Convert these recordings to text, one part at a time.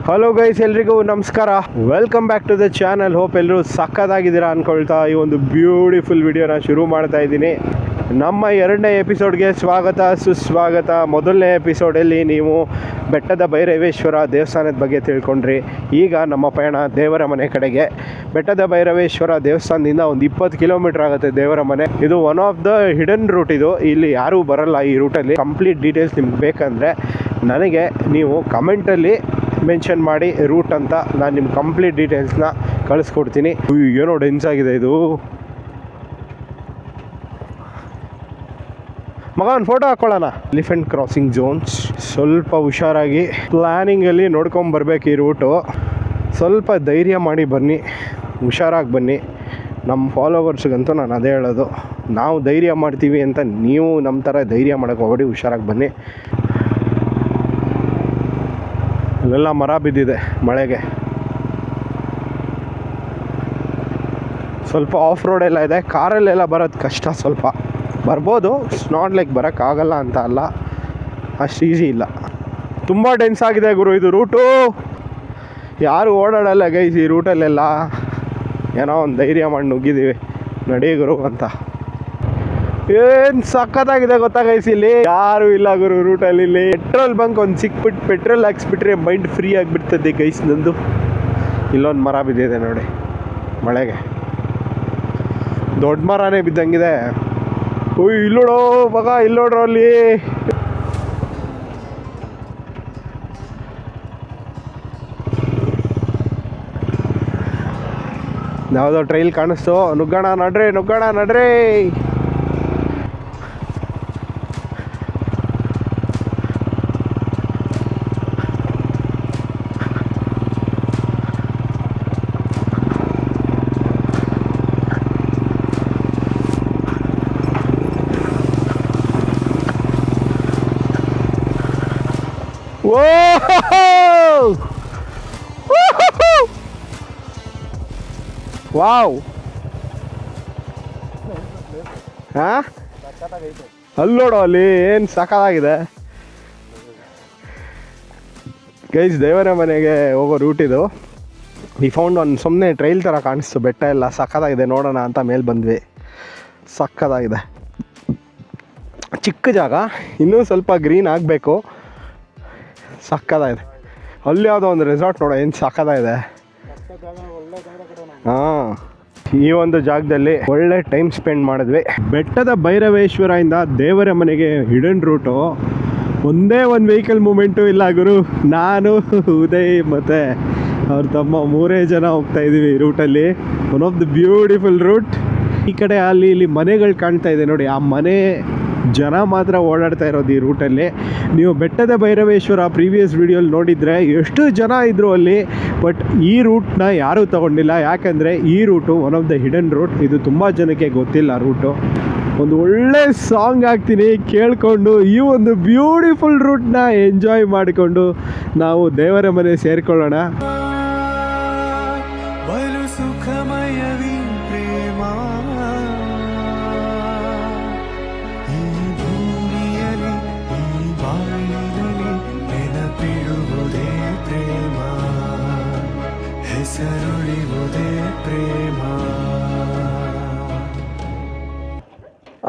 Hello guys, ಎಲ್ರಿಗೂ ನಮಸ್ಕಾರ. Welcome back to the channel. Hope ಎಲ್ಲರೂ ಸಕ್ಕತ್ತಾಗಿದ್ದೀರಾ ಅಂದ್ಕೊಳ್ತಾ ಈ ಒಂದು ಬ್ಯೂಟಿಫುಲ್ ವಿಡಿಯೋನ ಶುರು ಮಾಡ್ತಾ ಇದ್ದೀನಿ. ನಮ್ಮ 2ನೇ ಎಪಿಸೋಡ್ಗೆ ಸ್ವಾಗತ ಸುಸ್ವಾಗತ. ಮೊದಲನೇ ಎಪಿಸೋಡಲ್ಲಿ ನೀವು ಬೆಟ್ಟದ ಭೈರವೇಶ್ವರ ದೇವಸ್ಥಾನದ ಬಗ್ಗೆ ತಿಳ್ಕೊಂಡ್ರಿ. ಈಗ ನಮ್ಮ ಪಯಣ ದೇವರ ಮನೆ ಕಡೆಗೆ. ಬೆಟ್ಟದ ಭೈರವೇಶ್ವರ ದೇವಸ್ಥಾನದಿಂದ ಒಂದು 20 ಕಿಲೋಮೀಟರ್ ಆಗುತ್ತೆ ದೇವರ ಮನೆ. ಇದು one of the hidden route. ಇದು ಇಲ್ಲಿ ಯಾರೂ ಬರಲ್ಲ ಈ ರೂಟಲ್ಲಿ. ಕಂಪ್ಲೀಟ್ ಡೀಟೇಲ್ಸ್ ನಿಮ್ಗೆ ಬೇಕಂದರೆ ನನಗೆ ನೀವು ಕಮೆಂಟಲ್ಲಿ ಮೆನ್ಷನ್ ಮಾಡಿ ರೂಟ್ ಅಂತ. ನಾನು ನಿಮ್ಮ ಕಂಪ್ಲೀಟ್ ಡೀಟೇಲ್ಸ್ನ ಕಳಿಸ್ಕೊಡ್ತೀನಿ. ಏನೋ ಡೆನ್ಸ್ ಆಗಿದೆ ಇದು. ಮಗ ಒಂದು ಫೋಟೋ ಹಾಕ್ಕೊಳ್ಳೋಣ. Elephant crossing zones. ಸ್ವಲ್ಪ ಹುಷಾರಾಗಿ ಪ್ಲ್ಯಾನಿಂಗಲ್ಲಿ ನೋಡ್ಕೊಂಬರ್ಬೇಕು ಈ ರೂಟು. ಸ್ವಲ್ಪ ಧೈರ್ಯ ಮಾಡಿ ಬನ್ನಿ, ಹುಷಾರಾಗಿ ಬನ್ನಿ. ನಮ್ಮ ಫಾಲೋವರ್ಸ್ಗಂತೂ ನಾನು ಅದೇ ಹೇಳೋದು, ನಾವು ಧೈರ್ಯ ಮಾಡ್ತೀವಿ ಅಂತ ನೀವು ನಮ್ಮ ಥರ ಧೈರ್ಯ ಮಾಡೋಕ್ಕೆ ಹೋಗಬೇಡಿ, ಹುಷಾರಾಗಿ ಬನ್ನಿ. ಅಲ್ಲೆಲ್ಲ ಮರ ಬಿದ್ದಿದೆ ಮಳೆಗೆ. ಸ್ವಲ್ಪ ಆಫ್ ರೋಡ್ ಎಲ್ಲ ಇದೆ, ಕಾರಲ್ಲೆಲ್ಲ ಬರೋದು ಕಷ್ಟ. ಸ್ವಲ್ಪ ಬರ್ಬೋದು, ಇಟ್ಸ್ ನಾಟ್ ಲೈಕ್ ಬರೋಕ್ಕಾಗಲ್ಲ ಅಂತ ಅಲ್ಲ, ಅಷ್ಟು ಈಸಿ ಇಲ್ಲ. ತುಂಬ ಡೆನ್ಸ್ ಆಗಿದೆ ಗುರು ಇದು ರೂಟು. ಯಾರು ಓಡಾಡಲ್ಲ ಗೈಸ್ ಈ ರೂಟಲ್ಲೆಲ್ಲ. ಏನೋ ಒಂದು ಧೈರ್ಯ ಮಾಡಿ ನುಗ್ಗಿದ್ದೀವಿ, ನಡಿ ಗುರು ಅಂತ. ಏನು ಸಕ್ಕತ್ತಾಗಿದೆ ಗೊತ್ತಾ ಗೈಸ್, ಇಲ್ಲಿ ಯಾರು ಇಲ್ಲ ಗುರು ರೂಟಲ್ಲಿ. ಇಲ್ಲಿ ಪೆಟ್ರೋಲ್ ಬಂಕ್ ಒಂದು ಸಿಕ್ಬಿಟ್ಟು ಪೆಟ್ರೋಲ್ ಹಾಕ್ಸ್ಬಿಟ್ರೆ ಮೈಂಡ್ ಫ್ರೀ ಆಗಿಬಿಡ್ತದೆ ಗೈಸ್ ನಂದು. ಇಲ್ಲೊಂದು ಮರ ಬಿದ್ದಿದೆ ನೋಡಿ ಮಳೆಗೆ, ದೊಡ್ಡ ಮರನೇ ಬಿದ್ದಂಗಿದೆ. ಓಯ್ ಇಲ್ಲೋಡೋ ಮಗ, ಇಲ್ಲೋಡ್ರೋ ಅಲ್ಲಿ. ಯಾವುದೋ ಟ್ರೈಲ್ ಕಾಣಿಸ್ತು. ನುಗ್ಗೋಣ ನಡ್ರಿ, ನುಗ್ಗೋಣ ನಡ್ರಿ. ವಾವ್, ಹಾಂ ಅಲ್ಲೋಡು ಅಲ್ಲಿ ಏನು ಸಕ್ಕತ್ತಾಗಿದೆ ಗೈಸ್. ದೇವರ ಮನೆಗೆ ಹೋಗೋ ರೂಟ್ ಇದು. ಈ ಫೌಂಡ್ ಒಂದು ಸುಮ್ಮನೆ ಟ್ರೈಲ್ ಥರ ಕಾಣಿಸ್ತು, ಬೆಟ್ಟ ಎಲ್ಲ ಸಕ್ಕತ್ತಾಗಿದೆ ನೋಡೋಣ ಅಂತ ಮೇಲೆ ಬಂದ್ವಿ. ಸಕ್ಕತ್ತಾಗಿದೆ, ಚಿಕ್ಕ ಜಾಗ, ಇನ್ನೂ ಸ್ವಲ್ಪ ಗ್ರೀನ್ ಆಗಬೇಕು. ಸಕ್ಕತ್ತಾಗಿದೆ. ಅಲ್ಲಿ ಯಾವುದೋ ಒಂದು ರೆಸಾರ್ಟ್ ನೋಡೋ ಏನು ಸಕ್ಕತ್ತಾಗಿದೆ. ಹಾಂ, ಈ ಒಂದು ಜಾಗದಲ್ಲಿ ಒಳ್ಳೆ ಟೈಮ್ ಸ್ಪೆಂಡ್ ಮಾಡಿದ್ವಿ. ಬೆಟ್ಟದ ಭೈರವೇಶ್ವರದಿಂದ ದೇವರ ಮನೆಗೆ ಹಿಡನ್ ರೂಟು. ಒಂದೇ ಒಂದು ವೆಹಿಕಲ್ ಮೂಮೆಂಟು ಇಲ್ಲ ಗುರು. ನಾನು, ಉದಯ್ ಮತ್ತು ಅವ್ರ ತಮ್ಮ 3 ಜನ ಹೋಗ್ತಾ ಇದ್ದೀವಿ ಈ ರೂಟಲ್ಲಿ. One of the beautiful route. ಈ ಕಡೆ ಅಲ್ಲಿ ಇಲ್ಲಿ ಮನೆಗಳು ಕಾಣ್ತಾ ಇದೆ ನೋಡಿ, ಆ ಮನೆ ಜನ ಮಾತ್ರ ಓಡಾಡ್ತಾ ಇರೋದು ಈ ರೂಟಲ್ಲಿ. ನೀವು ಬೆಟ್ಟದ ಭೈರವೇಶ್ವರ ಪ್ರೀವಿಯಸ್ ವಿಡಿಯೋಲಿ ನೋಡಿದರೆ ಎಷ್ಟು ಜನ ಇದ್ದರು ಅಲ್ಲಿ. ಬಟ್ ಈ ರೂಟ್ನ ಯಾರೂ ತೊಗೊಂಡಿಲ್ಲ, ಯಾಕಂದರೆ ಈ route one of the hidden route. ಇದು ತುಂಬ ಜನಕ್ಕೆ ಗೊತ್ತಿಲ್ಲ ರೂಟು. ಒಂದು ಒಳ್ಳೆ ಸಾಂಗ್ ಹಾಕ್ತೀನಿ, ಕೇಳಿಕೊಂಡು ಈ ಒಂದು ಬ್ಯೂಟಿಫುಲ್ ರೂಟ್ನ ಎಂಜಾಯ್ ಮಾಡಿಕೊಂಡು ನಾವು ದೇವರ ಮನೆ ಸೇರಿಕೊಳ್ಳೋಣ.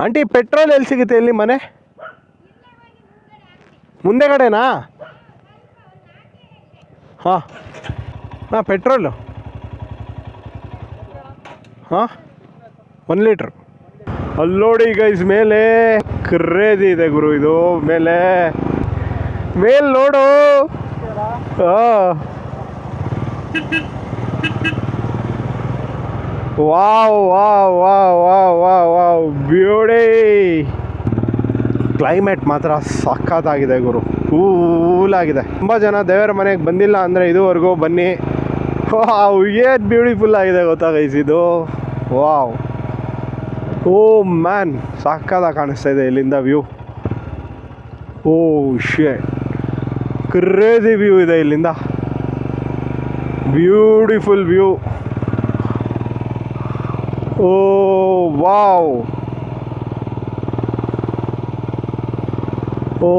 ಆಂಟಿ, ಪೆಟ್ರೋಲ್ ಎಲ್ಲಿ ಸಿಗುತ್ತೆ ಇಲ್ಲಿ ಮನೆ ಮುಂದೆ ಕಡೆನಾ? ಹಾಂ ಹಾಂ, ಪೆಟ್ರೋಲು ಹಾಂ 1 ಲೀಟ್ರ್. ಅಲ್ಲೋಡಿ ಗೈಸ್, ಮೇಲೆ ಕ್ರೇಜಿ ಇದೆ ಗುರು ಇದು. ಮೇಲೆ ನೋಡು. ಹಾಂ, wow wow wow wow wow wow, beauty. Climate ಮಾತ್ರ ಸಖತ್ತಾಗಿದೆ ಗುರು, ಕೂಲಾಗಿದೆ. ತುಂಬ ಜನ ದೇವರ ಮನೆಗೆ ಬಂದಿಲ್ಲ ಅಂದರೆ ಇದುವರೆಗೂ ಬನ್ನಿ. ವಾವ್, ಏನು ಬ್ಯೂಟಿಫುಲ್ ಆಗಿದೆ ಗೊತ್ತಾ ಗೈಸ್ ಇದು. ವಾವ್, ಓ ಮ್ಯಾನ್, ಸಖತ್ತಾಗಿ ಕಾಣಿಸ್ತಾ ಇದೆ ಇಲ್ಲಿಂದ view. Oh shit, crazy view ಇದೆ ಇಲ್ಲಿಂದ. Beautiful view. Oh wow, oh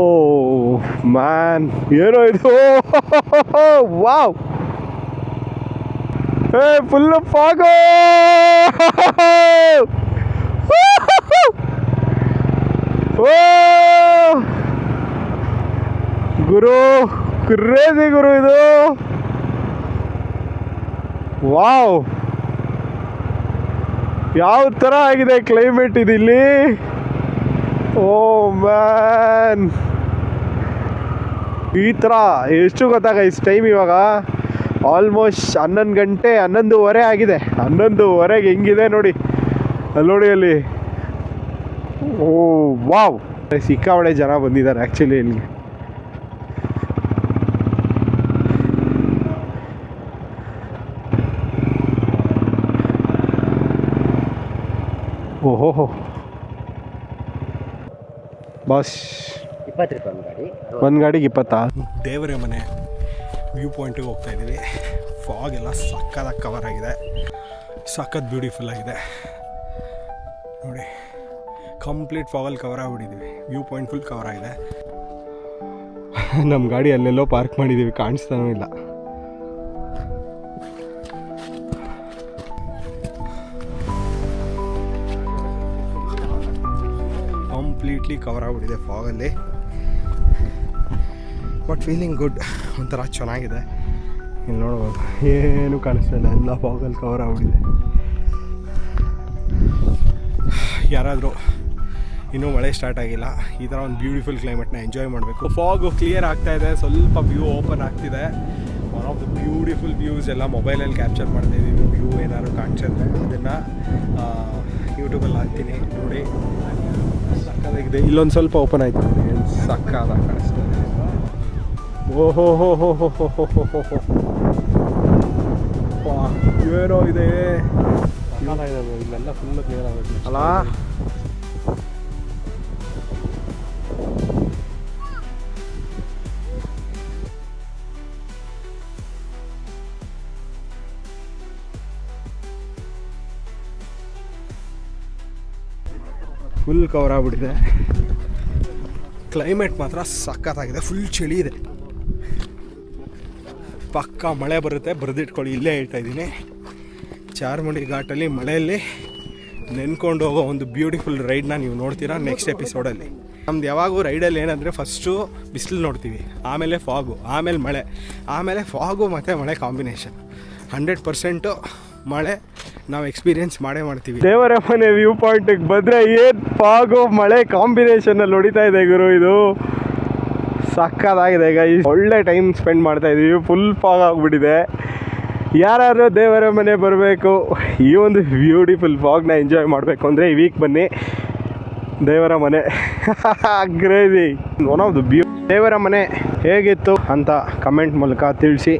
man, ಏನೋ ಇದು, ವಾವ್, ಏ ಫುಲ್ಲು ಫಾಗು, ಓ ಗುರು, ಕ್ರೇಜಿ ಗುರು ಇದು, ವಾವ್, ಯಾವ ಥರ ಆಗಿದೆ ಕ್ಲೈಮೇಟ್ ಇದಿಲ್ಲಿ. ಓ ಮ್ಯಾನ್, ಈ ಥರ ಎಷ್ಟು ಗೊತ್ತಾಗೈಸ್ ಟೈಮ್ ಇವಾಗ ಆಲ್ಮೋಸ್ಟ್ 11 ಗಂಟೆ 11:30 ಆಗಿದೆ. 11:30ಗೆ ಹೆಂಗಿದೆ ನೋಡಿ, ಅಲ್ಲಿ ನೋಡಿ ಅಲ್ಲಿ. ಓ ವಾವ್, ಸಿಕ್ಕಾಪಟ್ಟೆ ಜನ ಬಂದಿದ್ದಾರೆ ಆ್ಯಕ್ಚುಲಿ ಇಲ್ಲಿ. ಓಹೋ ಬಾಸ್, 20 ರೂಪಾಯಿ ಒಂದು ಗಾಡಿ, ಒಂದು ಗಾಡಿಗೆ 20. ದೇವರ ಮನೆ ವ್ಯೂ ಪಾಯಿಂಟಿಗೆ ಹೋಗ್ತಾ ಇದ್ದೀವಿ. ಫಾಗ್ ಎಲ್ಲ ಸಕ್ಕತ್ತಾಗಿ ಕವರ್ ಆಗಿದೆ, ಸಖತ್ ಬ್ಯೂಟಿಫುಲ್ ಆಗಿದೆ ನೋಡಿ. ಕಂಪ್ಲೀಟ್ ಫಾಗಲ್ಲಿ ಕವರ್ ಆಗಿಬಿಟ್ಟಿದ್ದೀವಿ. ವ್ಯೂ ಪಾಯಿಂಟ್ ಫುಲ್ ಕವರ್ ಆಗಿದೆ. ನಮ್ಮ ಗಾಡಿ ಅಲ್ಲೆಲ್ಲೋ ಪಾರ್ಕ್ ಮಾಡಿದ್ದೀವಿ, ಕಾಣಿಸ್ತಾನೂ ಇಲ್ಲ. ಕಂಪ್ಲೀಟ್ಲಿ ಕವರ್ ಆಗಿಬಿಟ್ಟಿದೆ ಫಾಗಲ್ಲಿ, ಬಟ್ ಫೀಲಿಂಗ್ ಗುಡ್, ಒಂಥರ ಚೆನ್ನಾಗಿದೆ. ಇಲ್ಲಿ ನೋಡ್ಬೋದು ಏನು ಕಾಣಿಸ್ತಾ ಇಲ್ಲ, ಎಲ್ಲ ಫಾಗಲ್ಲಿ ಕವರ್ ಆಗಿಬಿಟ್ಟಿದೆ. ಯಾರಾದರೂ ಇನ್ನೂ ಮಳೆ ಸ್ಟಾರ್ಟ್ ಆಗಿಲ್ಲ, ಈ ಥರ ಒಂದು ಬ್ಯೂಟಿಫುಲ್ ಕ್ಲೈಮೇಟ್ನ ಎಂಜಾಯ್ ಮಾಡಬೇಕು. ಫಾಗು ಕ್ಲಿಯರ್ ಆಗ್ತಾಯಿದೆ, ಸ್ವಲ್ಪ ವ್ಯೂ ಓಪನ್ ಆಗ್ತಿದೆ. One of the beautiful views ಎಲ್ಲ ಮೊಬೈಲಲ್ಲಿ ಕ್ಯಾಪ್ಚರ್ ಮಾಡ್ತಾಯಿದ್ದೀವಿ. ವ್ಯೂ ಏನಾದ್ರು ಕಾಣಿಸಿದ್ರೆ ಅದನ್ನು ಯೂಟ್ಯೂಬಲ್ಲಿ ಹಾಕ್ತೀನಿ ನೋಡಿ. ಸಕ್ಕದಾಗಿದೆ. ಇಲ್ಲೊಂದು ಸ್ವಲ್ಪ ಓಪನ್ ಆಯಿತು, ಸಕ್ಕದಾಗಿ ಕಾಣಿಸ್ತದೆ. ಓಹೋ ಹೋ ಹೋ ಹೋ ಹೋ ಹೋ ಹೋ ಹೋ ಹೋ, ಏನೋ ಇದೆ, ಇಲ್ಲೆಲ್ಲ ಫುಲ್ ಕ್ಲಿಯರ್ ಆಗುತ್ತೆ ಅಲ್ಲ. ಫುಲ್ ಕವರ್ ಆಗಿಬಿಟ್ಟಿದೆ. ಕ್ಲೈಮೇಟ್ ಮಾತ್ರ ಸಖತ್ತಾಗಿದೆ, ಫುಲ್ ಚಳಿ ಇದೆ. ಪಕ್ಕ ಮಳೆ ಬರುತ್ತೆ, ಬರೆದಿಟ್ಕೊಳ್ಳಿ, ಇಲ್ಲೇ ಹೇಳ್ತಾ ಇದ್ದೀನಿ. ಚಾರ್ಮುಡಿ ಘಾಟಲ್ಲಿ ಮಳೆಯಲ್ಲಿ ನೆನ್ಕೊಂಡು ಹೋಗೋ ಒಂದು ಬ್ಯೂಟಿಫುಲ್ ರೈಡ್ನ ನೀವು ನೋಡ್ತೀರಾ ನೆಕ್ಸ್ಟ್ ಎಪಿಸೋಡಲ್ಲಿ. ನಮ್ದು ಯಾವಾಗೂ ರೈಡಲ್ಲಿ ಏನಂದರೆ ಫಸ್ಟು ಬಿಸಿಲು ನೋಡ್ತೀವಿ, ಆಮೇಲೆ ಫಾಗು, ಆಮೇಲೆ ಮಳೆ, ಆಮೇಲೆ ಫಾಗು ಮತ್ತು ಮಳೆ ಕಾಂಬಿನೇಷನ್. 100% ಮಳೆ ನಾವು ಎಕ್ಸ್ಪೀರಿಯೆನ್ಸ್ ಮಾಡೇ ಮಾಡ್ತೀವಿ. ದೇವರ ಮನೆ ವ್ಯೂ ಪಾಯಿಂಟಿಗೆ ಬಂದರೆ ಏನು ಫಾಗು ಮಳೆ ಕಾಂಬಿನೇಷನಲ್ಲಿ ಹೊಡಿತಾ ಇದೆ ಗುರು. ಇದು ಸಕ್ಕತ್ತಾಗಿದೆ. ಈಗ ಒಳ್ಳೆ ಟೈಮ್ ಸ್ಪೆಂಡ್ ಮಾಡ್ತಾ ಇದ್ದೀವಿ. ಫುಲ್ ಫಾಗ್ ಆಗಿಬಿಟ್ಟಿದೆ. ಯಾರಾದರೂ ದೇವರ ಮನೆ ಬರಬೇಕು, ಈ ಒಂದು ಬ್ಯೂಟಿಫುಲ್ ಫಾಗ್ನ ಎಂಜಾಯ್ ಮಾಡಬೇಕು ಅಂದರೆ ಈ ವೀಕ್ ಬನ್ನಿ. ದೇವರ ಮನೆ ಕ್ರೇಜಿ, ಒನ್ ಆಫ್ ದ ದೇವರ ಮನೆ ಹೇಗಿತ್ತು ಅಂತ ಕಮೆಂಟ್ ಮೂಲಕ ತಿಳಿಸಿ.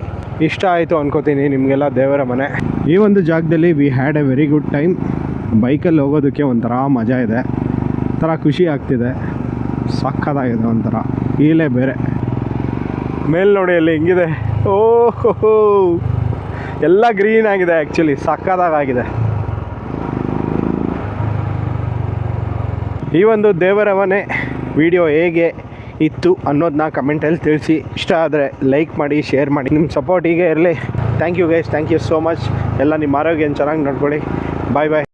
ಇಷ್ಟ ಆಯಿತು ಅನ್ಕೋತೀನಿ ನಿಮಗೆಲ್ಲ ದೇವರ ಮನೆ. ಈ ಒಂದು ಜಾಗದಲ್ಲಿ we had A very good time. ಬೈಕಲ್ಲಿ ಹೋಗೋದಕ್ಕೆ ಒಂಥರ ಮಜಾ ಇದೆ, ಒಂಥರ ಖುಷಿ ಆಗ್ತಿದೆ, ಸಕ್ಕತ್ತಾಗಿದೆ, ಒಂಥರ ಈಲೇ ಬೇರೆ. ಮೇಲ್ ನೋಡಿ ಅಲ್ಲಿ ಹೆಂಗಿದೆ, ಓಹೋ ಎಲ್ಲ ಗ್ರೀನ್ ಆಗಿದೆ, ಆ್ಯಕ್ಚುಲಿ ಸಕ್ಕತ್ತಾಗಿದೆ. ಈ ಒಂದು ದೇವರ ಮನೆ ವಿಡಿಯೋ ಹೇಗೆ ಇತ್ತು ಅನ್ನೋದನ್ನ ಕಮೆಂಟಲ್ಲಿ ತಿಳಿಸಿ. ಇಷ್ಟ ಆದರೆ ಲೈಕ್ ಮಾಡಿ, ಶೇರ್ ಮಾಡಿ. ನಿಮ್ಮ ಸಪೋರ್ಟ್ ಹೀಗೆ ಇರಲಿ. Thank you guys, thank you so much. ಎಲ್ಲ ನಿಮ್ಮ ಆರೋಗ್ಯನ ಚೆನ್ನಾಗಿ ನೋಡ್ಕೊಳ್ಳಿ. ಬಾಯ್ ಬಾಯ್.